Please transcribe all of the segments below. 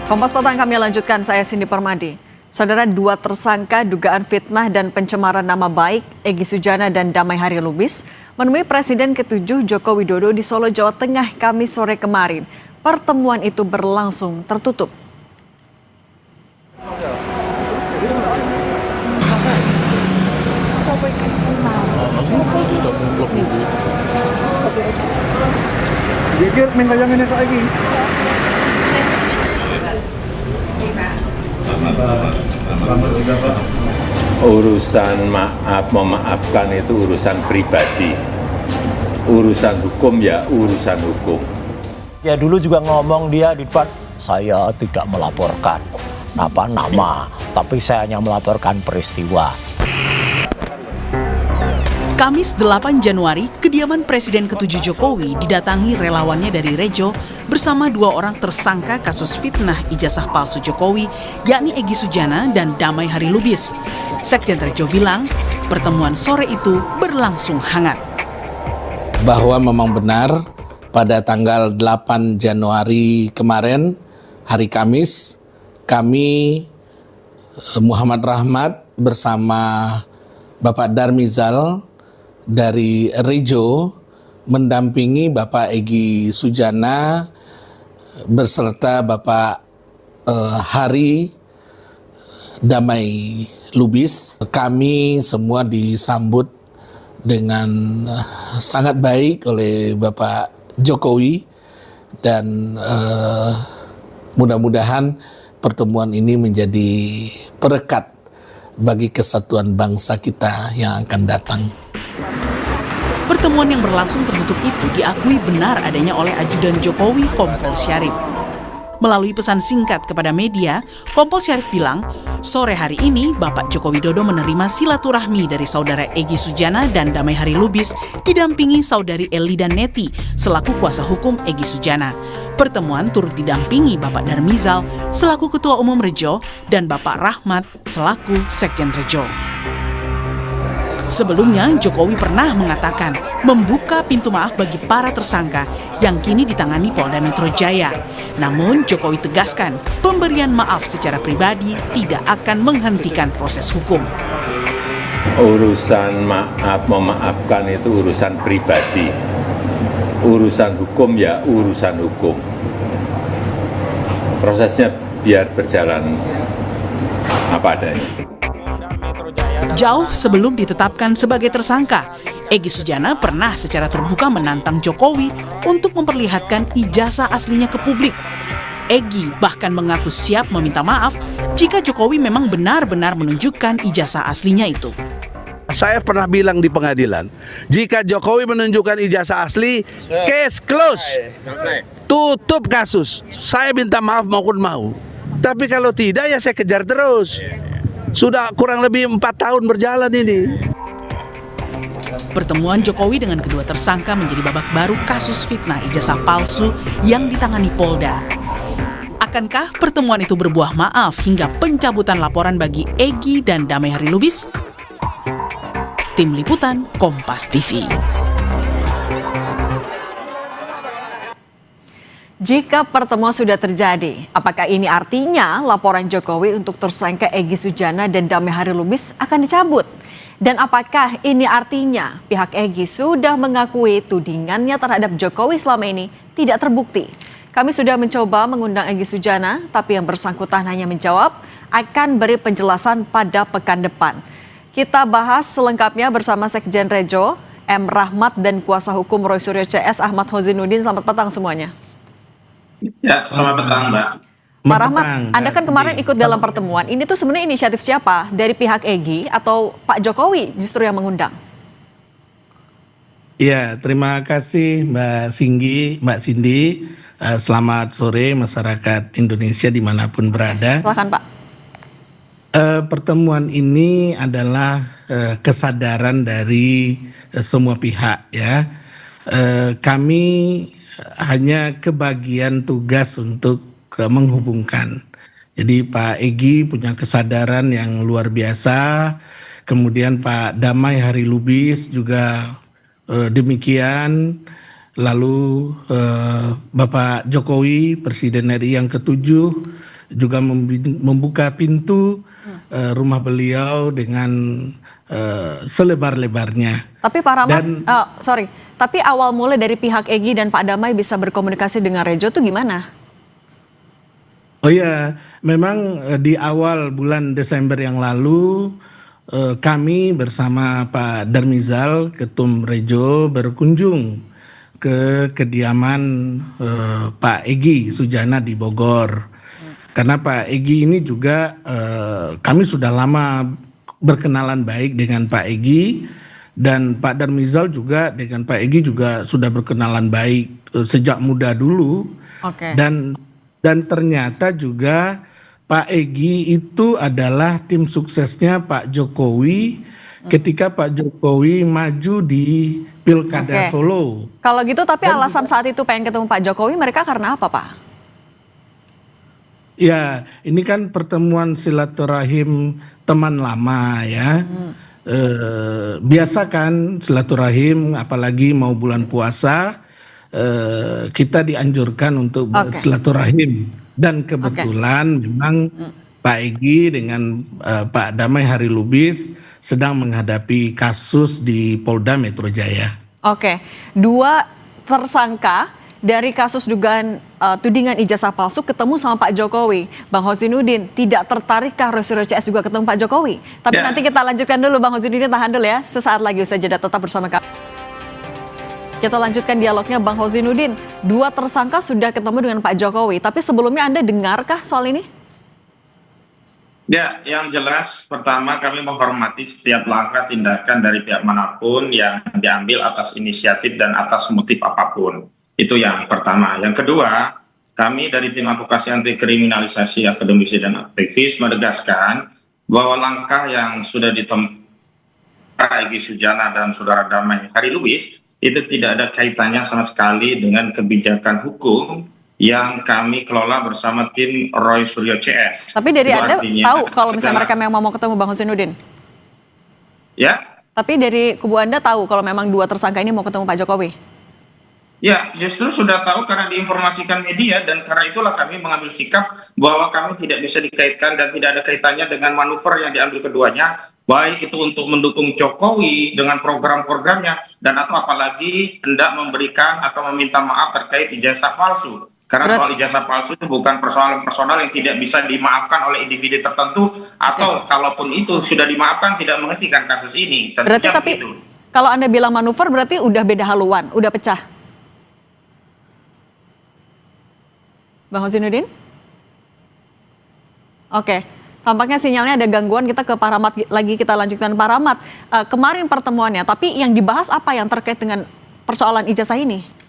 Kompas Petang kami lanjutkan, saya Cindy Permadi. Saudara, dua tersangka dugaan fitnah dan pencemaran nama baik, Egy Sujana dan Damai Hari Lubis, menemui Presiden ke-7 Joko Widodo di Solo, Jawa Tengah, Kamis sore kemarin. Pertemuan itu berlangsung tertutup. Urusan memaafkan itu urusan pribadi. Urusan hukum ya urusan hukum. Ya dulu juga ngomong dia di depan, saya tidak melaporkan nama, tapi saya hanya melaporkan peristiwa. Kamis 8 Januari, kediaman Presiden ke-7 Jokowi didatangi relawannya dari Rejo bersama dua orang tersangka kasus fitnah ijazah palsu Jokowi, yakni Egy Sujana dan Damai Hari Lubis. Sekjen Rejo bilang, pertemuan sore itu berlangsung hangat. Bahwa memang benar pada tanggal 8 Januari kemarin, hari Kamis, kami Muhammad Rahmat bersama Bapak Darmizal dari Rejo mendampingi Bapak Egy Sujana beserta Bapak Hari Damai Lubis. Kami semua disambut dengan sangat baik oleh Bapak Jokowi dan mudah-mudahan pertemuan ini menjadi perekat bagi kesatuan bangsa kita yang akan datang. Pertemuan yang berlangsung tertutup itu diakui benar adanya oleh ajudan Jokowi, Kompol Syarif. Melalui pesan singkat kepada media, Kompol Syarif bilang, sore hari ini Bapak Joko Widodo menerima silaturahmi dari saudara Egy Sujana dan Damai Hari Lubis didampingi saudari Eli dan Neti selaku kuasa hukum Egy Sujana. Pertemuan turut didampingi Bapak Darmizal selaku Ketua Umum Rejo dan Bapak Rahmat selaku Sekjen Rejo. Sebelumnya, Jokowi pernah mengatakan membuka pintu maaf bagi para tersangka yang kini ditangani Polda Metro Jaya. Namun, Jokowi tegaskan pemberian maaf secara pribadi tidak akan menghentikan proses hukum. Urusan memaafkan itu urusan pribadi. Urusan hukum ya urusan hukum. Prosesnya biar berjalan apa adanya. Jauh sebelum ditetapkan sebagai tersangka, Egy Sujana pernah secara terbuka menantang Jokowi untuk memperlihatkan ijazah aslinya ke publik. Egy bahkan mengaku siap meminta maaf jika Jokowi memang benar-benar menunjukkan ijazah aslinya itu. Saya pernah bilang di pengadilan, jika Jokowi menunjukkan ijazah asli, case close, tutup kasus. Saya minta maaf maupun mau. Tapi kalau tidak ya saya kejar terus. Sudah kurang lebih 4 tahun berjalan ini. Pertemuan Jokowi dengan kedua tersangka menjadi babak baru kasus fitnah ijazah palsu yang ditangani Polda. Akankah pertemuan itu berbuah maaf hingga pencabutan laporan bagi Egy dan Damai Hari Lubis? Tim Liputan Kompas TV. Jika pertemuan sudah terjadi, apakah ini artinya laporan Jokowi untuk tersangka Egy Sujana dan Damai Hari Lubis akan dicabut? Dan apakah ini artinya pihak Egy sudah mengakui tudingannya terhadap Jokowi selama ini tidak terbukti? Kami sudah mencoba mengundang Egy Sujana, tapi yang bersangkutan hanya menjawab akan beri penjelasan pada pekan depan. Kita bahas selengkapnya bersama Sekjen Rejo, M. Rahmat, dan kuasa hukum Roy Suryo CS Ahmad Hozinuddin. Selamat petang semuanya. Ya, selamat petang, Mbak. Pak Rahmat, Anda kan kemarin ikut dalam pertemuan. Ini tuh sebenarnya inisiatif siapa? Dari pihak Egy atau Pak Jokowi justru yang mengundang? Ya, terima kasih Mbak Cindy. Selamat sore masyarakat Indonesia dimanapun berada. Silakan Pak. Pertemuan ini adalah kesadaran dari semua pihak ya. Kami hanya kebagian tugas untuk menghubungkan. Jadi Pak Egy punya kesadaran yang luar biasa. Kemudian Pak Damai Hari Lubis juga demikian. Lalu Bapak Jokowi, Presiden RI yang ke-7 juga membuka pintu rumah beliau dengan selebar-lebarnya. Tapi Pak Rahmat, Dan- tapi awal mulai dari pihak Egy dan Pak Damai bisa berkomunikasi dengan Rejo tuh gimana? Oh ya, memang di awal bulan Desember yang lalu kami bersama Pak Darmizal, Ketum Rejo, berkunjung ke kediaman Pak Egy Sujana di Bogor. Karena Pak Egy ini juga kami sudah lama berkenalan baik dengan Pak Egy, dan Pak Darmizal juga dengan Pak Egy juga sudah berkenalan baik sejak muda dulu. Oke. Dan ternyata juga Pak Egy itu adalah tim suksesnya Pak Jokowi ketika Pak Jokowi maju di Pilkada Oke. Solo. Kalau gitu, tapi alasan saat itu pengen ketemu Pak Jokowi mereka karena apa, Pak? Ya, ini kan pertemuan silaturahim teman lama ya. Biasa kan silaturahim, apalagi mau bulan puasa, kita dianjurkan untuk Oke. bersilaturahim. Dan kebetulan memang Pak Egy dengan Pak Damai Hari Lubis sedang menghadapi kasus di Polda Metro Jaya. Oke, 2 tersangka dari kasus dugaan tudingan ijazah palsu ketemu sama Pak Jokowi. Bang Husnudin, tidak tertarikkah Roy Suryo CS juga ketemu Pak Jokowi? Tapi Ya. nanti kita lanjutkan dulu, Bang Husnudin, tahan dulu ya. Sesaat lagi usai jeda, tetap bersama kami. Kita lanjutkan dialognya, Bang Husnudin. 2 tersangka sudah ketemu dengan Pak Jokowi, tapi sebelumnya Anda dengarkah soal ini? Ya, yang jelas pertama kami menghormati setiap langkah tindakan dari pihak manapun yang diambil atas inisiatif dan atas motif apapun. Itu yang pertama. Yang kedua, kami dari tim advokasi anti kriminalisasi akademisi dan aktivis menegaskan bahwa langkah yang sudah ditempuh Pak Egy Sujana dan Saudara Damai Hari Lubis itu tidak ada kaitannya sama sekali dengan kebijakan hukum yang kami kelola bersama tim Roy Suryo CS. Tapi dari Itu Anda artinya tahu kalau misalnya segala- mereka memang mau ketemu Bang Husnudin? Ya, Tapi dari kubu Anda tahu kalau memang 2 tersangka ini mau ketemu Pak Jokowi? ya, justru sudah tahu karena diinformasikan media, dan karena itulah kami mengambil sikap bahwa kami tidak bisa dikaitkan dan tidak ada kaitannya dengan manuver yang diambil keduanya, baik itu untuk mendukung Jokowi dengan program-programnya, dan atau apalagi hendak memberikan atau meminta maaf terkait ijazah palsu. Karena soal ijazah palsu itu bukan persoalan personal yang tidak bisa dimaafkan oleh individu tertentu, atau kalaupun itu sudah dimaafkan tidak menghentikan kasus ini. Tentunya Berarti tapi begitu. kalau Anda bilang manuver berarti udah beda haluan, udah pecah. Bang Husnudin? Oke, tampaknya sinyalnya ada gangguan, kita ke Pak Rahmat lagi, kita lanjutkan Pak Rahmat. Kemarin pertemuannya, tapi yang dibahas apa yang terkait dengan persoalan ijazah ini?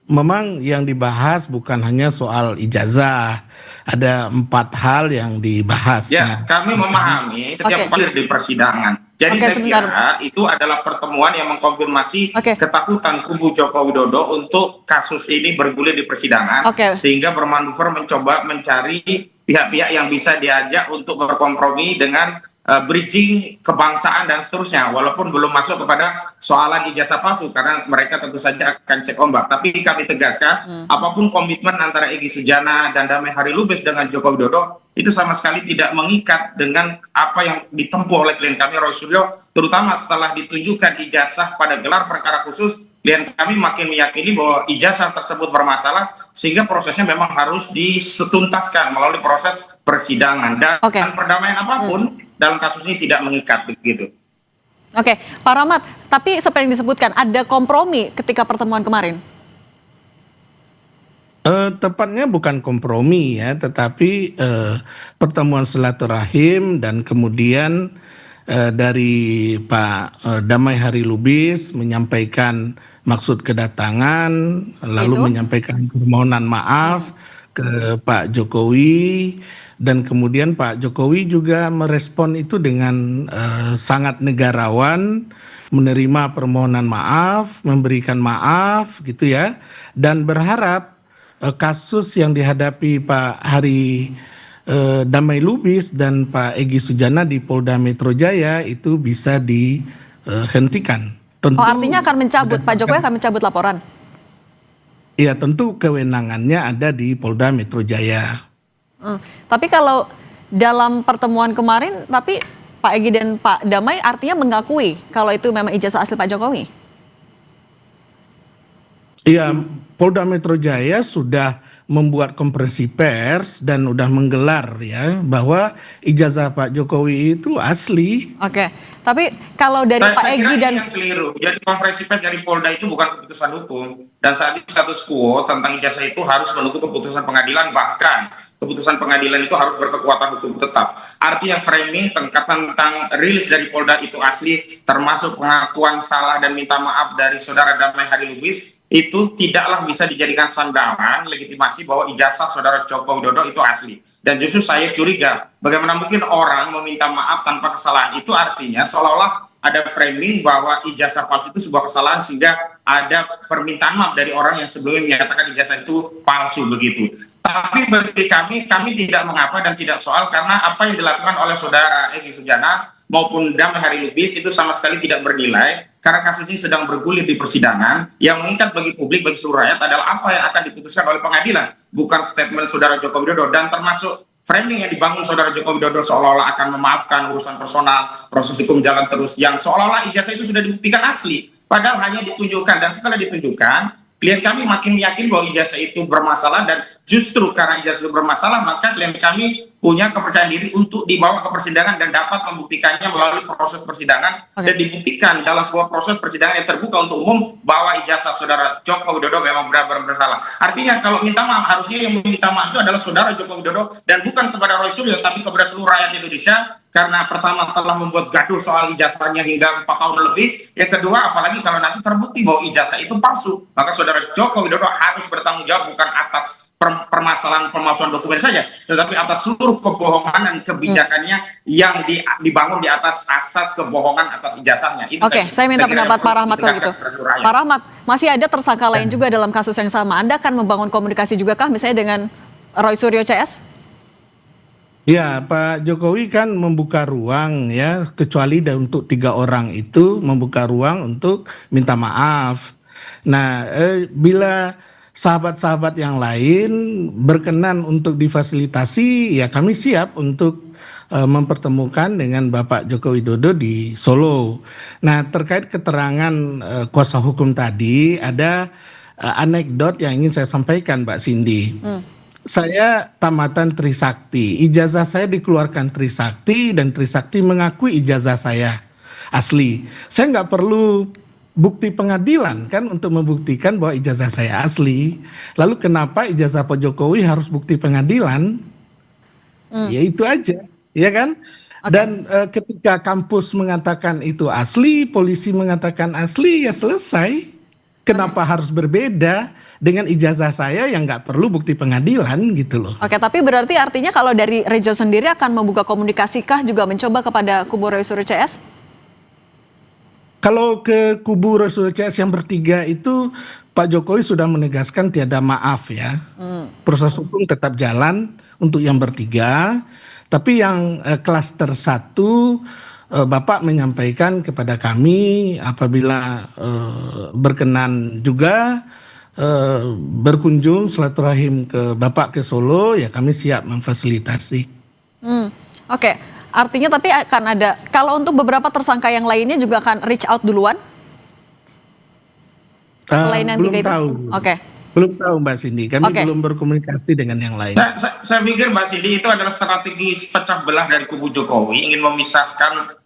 Memang yang dibahas bukan hanya soal ijazah, ada 4 hal yang dibahas. Ya, kami memahami setiap Oke. clear di persidangan. Jadi Oke, saya sebentar. kira itu adalah pertemuan yang mengkonfirmasi Oke. ketakutan kubu Joko Widodo untuk kasus ini bergulir di persidangan, Oke. sehingga bermanuver mencoba mencari pihak-pihak yang bisa diajak untuk berkompromi dengan bridging kebangsaan dan seterusnya, walaupun belum masuk kepada soalan ijazah palsu karena mereka tentu saja akan cek ombak. Tapi kami tegaskan, apapun komitmen antara Egy Sujana dan Damai Hari Lubis dengan Joko Widodo itu sama sekali tidak mengikat dengan apa yang ditempuh oleh klien kami Roy Suryo, terutama setelah ditunjukkan ijazah pada gelar perkara khusus. Klien kami makin meyakini bahwa ijazah tersebut bermasalah, sehingga prosesnya memang harus disetuntaskan melalui proses persidangan, dan Oke. perdamaian apapun dalam kasus ini tidak mengikat begitu. Oke, Pak Rahmat, tapi seperti yang disebutkan ada kompromi ketika pertemuan kemarin. Tepatnya bukan kompromi ya, tetapi pertemuan silaturahim, dan kemudian dari Pak Damai Hari Lubis menyampaikan maksud kedatangan, lalu Itu? menyampaikan permohonan maaf ke Pak Jokowi, dan kemudian Pak Jokowi juga merespon itu dengan sangat negarawan, menerima permohonan maaf, memberikan maaf gitu ya, dan berharap kasus yang dihadapi Pak Damai Lubis dan Pak Egy Sujana di Polda Metro Jaya itu bisa dihentikan. Tentu Oh, artinya akan mencabut, Pak Jokowi akan mencabut laporan? Ya tentu kewenangannya ada di Polda Metro Jaya. Tapi kalau dalam pertemuan kemarin, tapi Pak Egy dan Pak Damai artinya mengakui kalau itu memang ijazah asli Pak Jokowi. Iya, Polda Metro Jaya sudah membuat konferensi pers dan udah menggelar ya bahwa ijazah Pak Jokowi itu asli. Oke, tapi kalau dari Pak Saya Egy kira dan ini yang keliru. Jadi konferensi pers dari Polda itu bukan keputusan hukum. Dan saat ini status quo tentang ijazah itu harus menunggu keputusan pengadilan, bahkan keputusan pengadilan itu harus berkekuatan hukum tetap. Artinya framing tentang rilis dari Polda itu asli, termasuk pengakuan salah dan minta maaf dari saudara Damai Hari Lubis, itu tidaklah bisa dijadikan sandaran legitimasi bahwa ijazah saudara Joko Widodo itu asli. Dan justru saya curiga, bagaimana mungkin orang meminta maaf tanpa kesalahan? Itu artinya seolah-olah ada framing bahwa ijazah palsu itu sebuah kesalahan, sehingga ada permintaan maaf dari orang yang sebelumnya menyatakan ijazah itu palsu begitu. Tapi bagi kami tidak mengapa dan tidak soal, karena apa yang dilakukan oleh saudara Egy Sujana maupun Damai Hari Lubis itu sama sekali tidak bernilai, karena kasus ini sedang bergulir di persidangan. Yang mengikat bagi publik, bagi seluruh rakyat adalah apa yang akan diputuskan oleh pengadilan, bukan statement saudara Joko Widodo. Dan termasuk framing yang dibangun saudara Joko Widodo seolah-olah akan memaafkan urusan personal, proses hukum jalan terus, yang seolah-olah ijazah itu sudah dibuktikan asli, padahal hanya ditunjukkan. Dan setelah ditunjukkan, klien kami makin yakin bahwa ijazah itu bermasalah, dan justru karena ijazah itu bermasalah, maka klien kami punya kepercayaan diri untuk dibawa ke persidangan dan dapat membuktikannya melalui proses persidangan. Dan dibuktikan dalam sebuah proses persidangan yang terbuka untuk umum bahwa ijazah saudara Joko Widodo memang benar-benar bersalah. Artinya kalau minta maaf, harusnya yang meminta maaf itu adalah saudara Joko Widodo dan bukan kepada Roy Suryo, tapi kepada seluruh rakyat Indonesia, karena pertama telah membuat gaduh soal ijazahnya hingga 4 tahun lebih. Yang kedua, apalagi kalau nanti terbukti bahwa ijazah itu palsu, maka saudara Joko Widodo harus bertanggung jawab bukan atas permasalahan pemalsuan dokumen saja, tetapi atas seluruh kebohongan dan kebijakannya yang dibangun di atas asas kebohongan atas ijazahnya. Oke, saya minta pendapat Pak Rahmat kalau gitu. Pak Rahmat, masih ada tersangka lain juga dalam kasus yang sama. Anda akan membangun komunikasi juga kah misalnya dengan Roy Suryo CS? Ya, Pak Jokowi kan membuka ruang ya, kecuali untuk 3 orang itu membuka ruang untuk minta maaf. Nah, bila sahabat-sahabat yang lain berkenan untuk difasilitasi, ya kami siap untuk mempertemukan dengan Bapak Joko Widodo di Solo. Nah, terkait keterangan kuasa hukum tadi, ada anekdot yang ingin saya sampaikan, Mbak Cindy. Saya tamatan Trisakti, ijazah saya dikeluarkan Trisakti dan Trisakti mengakui ijazah saya asli. Saya nggak perlu bukti pengadilan kan untuk membuktikan bahwa ijazah saya asli. Lalu kenapa ijazah Pak Jokowi harus bukti pengadilan? Ya itu aja, ya kan? Dan ketika kampus mengatakan itu asli, polisi mengatakan asli, ya selesai. Kenapa harus berbeda dengan ijazah saya yang nggak perlu bukti pengadilan gitu loh. Oke, tapi berarti artinya kalau dari Rejo sendiri akan membuka komunikasi kah juga mencoba kepada kubu Roy Suryo CS? Kalau ke kubu Roy Suryo CS yang bertiga itu Pak Jokowi sudah menegaskan tiada maaf ya. Proses hukum tetap jalan untuk yang bertiga. Tapi yang klaster 1 Bapak menyampaikan kepada kami apabila berkenan juga berkunjung silaturahim ke Bapak ke Solo, ya kami siap memfasilitasi. Oke, artinya tapi akan ada, kalau untuk beberapa tersangka yang lainnya juga akan reach out duluan? Selain yang Belum 3 itu? tahu. Oke. Belum tahu Mbak Cindy, kami belum berkomunikasi dengan yang lain. Saya pikir Mbak Cindy itu adalah strategi pecah belah dari kubu Jokowi, ingin memisahkan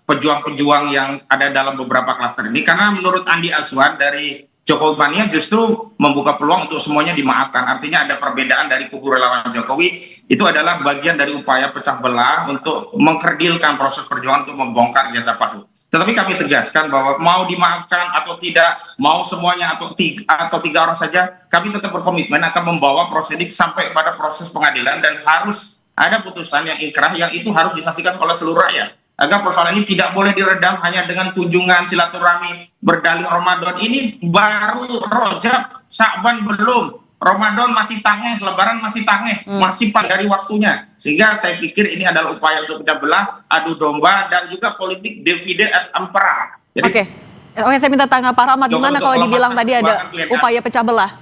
pejuang-pejuang yang ada dalam beberapa klaster ini, karena menurut Andi Aswad dari Jokowi Mania justru membuka peluang untuk semuanya dimaafkan. Artinya ada perbedaan dari kubu relawan Jokowi, itu adalah bagian dari upaya pecah belah untuk mengkerdilkan proses perjuangan untuk membongkar ijazah palsu. Tetapi kami tegaskan bahwa mau dimaafkan atau tidak, mau semuanya atau 3 orang saja, kami tetap berkomitmen akan membawa prosedik sampai pada proses pengadilan, dan harus ada putusan yang inkrah yang itu harus disaksikan oleh seluruh rakyat. Agar persoalan ini tidak boleh diredam hanya dengan kunjungan silaturahmi berdalih Ramadan. Ini baru Rojab, Sya'ban belum. Ramadan masih tangeh, Lebaran masih tangeh, masih dari waktunya. Sehingga saya pikir ini adalah upaya untuk pecah belah, adu domba, dan juga politik divide et impera. Oke, saya minta tanggapan Pak Rahmat, gimana kalau dibilang tadi ada upaya pecah belah?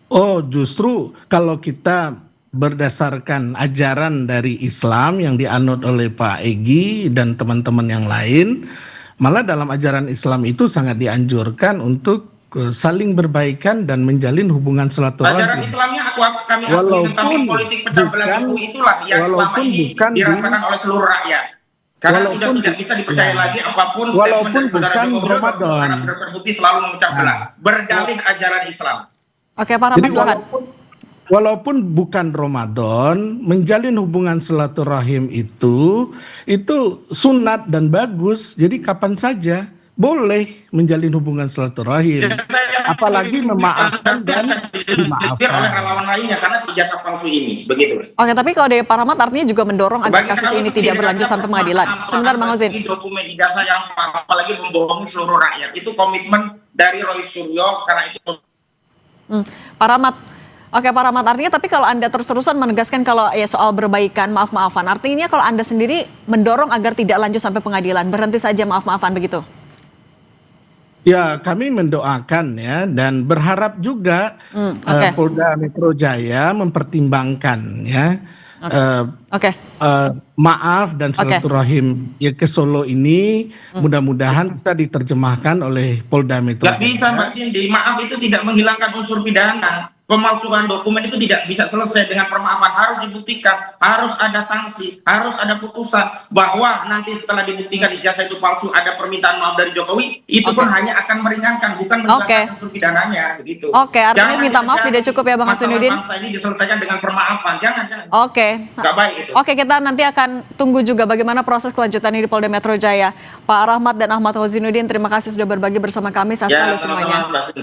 Oh, justru kalau kita berdasarkan ajaran dari Islam yang dianut oleh Pak Egy dan teman-teman yang lain, malah dalam ajaran Islam itu sangat dianjurkan untuk saling berbaikan dan menjalin hubungan Ajaran silaturahim. Islamnya kami akui, tetapi politik pecah belah Jokowi itulah yang selama ini dirasakan oleh seluruh rakyat. Karena sudah tidak bisa dipercaya lagi apapun statement dari saudara Joko Widodo, karena sudah terbukti selalu memecah belah, berdalih ajaran Islam. Oke, Pak Rahmat, Jadi silakan. walaupun bukan Ramadan, menjalin hubungan silaturahim itu sunat dan bagus. Jadi kapan saja boleh menjalin hubungan silaturahim, apalagi memaafkan dan oleh dimaafkan. relawan lainnya karena ijazah palsu ini, begitu. Oke, tapi kalau dari Pak Rahmat artinya juga mendorong agar kasus ini tidak berlanjut sampai pengadilan. Sebentar, Bang Ozin. Dokumen ijazah yang apalagi membohongi seluruh rakyat, itu komitmen dari Roy Suryo, karena itu Pak Rahmat, oke Pak Rahmat, artinya tapi kalau Anda terus-terusan menegaskan kalau ya soal berbaikan, maaf-maafan, artinya kalau Anda sendiri mendorong agar tidak lanjut sampai pengadilan, berhenti saja maaf-maafan begitu? Ya, kami mendoakan ya dan berharap juga oke. Polda Metro Jaya mempertimbangkan ya Oke. maaf dan silaturahim ya ke Solo ini mudah-mudahan bisa diterjemahkan oleh Polda Metro nggak bisa, Mbak Cindy. Maaf itu tidak menghilangkan unsur pidana. Pemalsuan dokumen itu tidak bisa selesai dengan permaafan, harus dibuktikan, harus ada sanksi, harus ada putusan bahwa nanti setelah dibuktikan ijazah itu palsu, ada permintaan maaf dari Jokowi, itu pun hanya akan meringankan, bukan menghilangkan unsur pidananya, begitu. Oke, artinya minta maaf tidak cukup ya Bang Hasanuddin? Masalah bangsa ini diselesaikan dengan permaafan, jangan. Oke. Nggak baik itu. Oke, kita nanti akan tunggu juga bagaimana proses kelanjutan ini di Polda Metro Jaya. Pak Rahmat dan Ahmad Hasanuddin, terima kasih sudah berbagi bersama kami. Sehat selalu semuanya. Sama-sama, Mbak Cindy.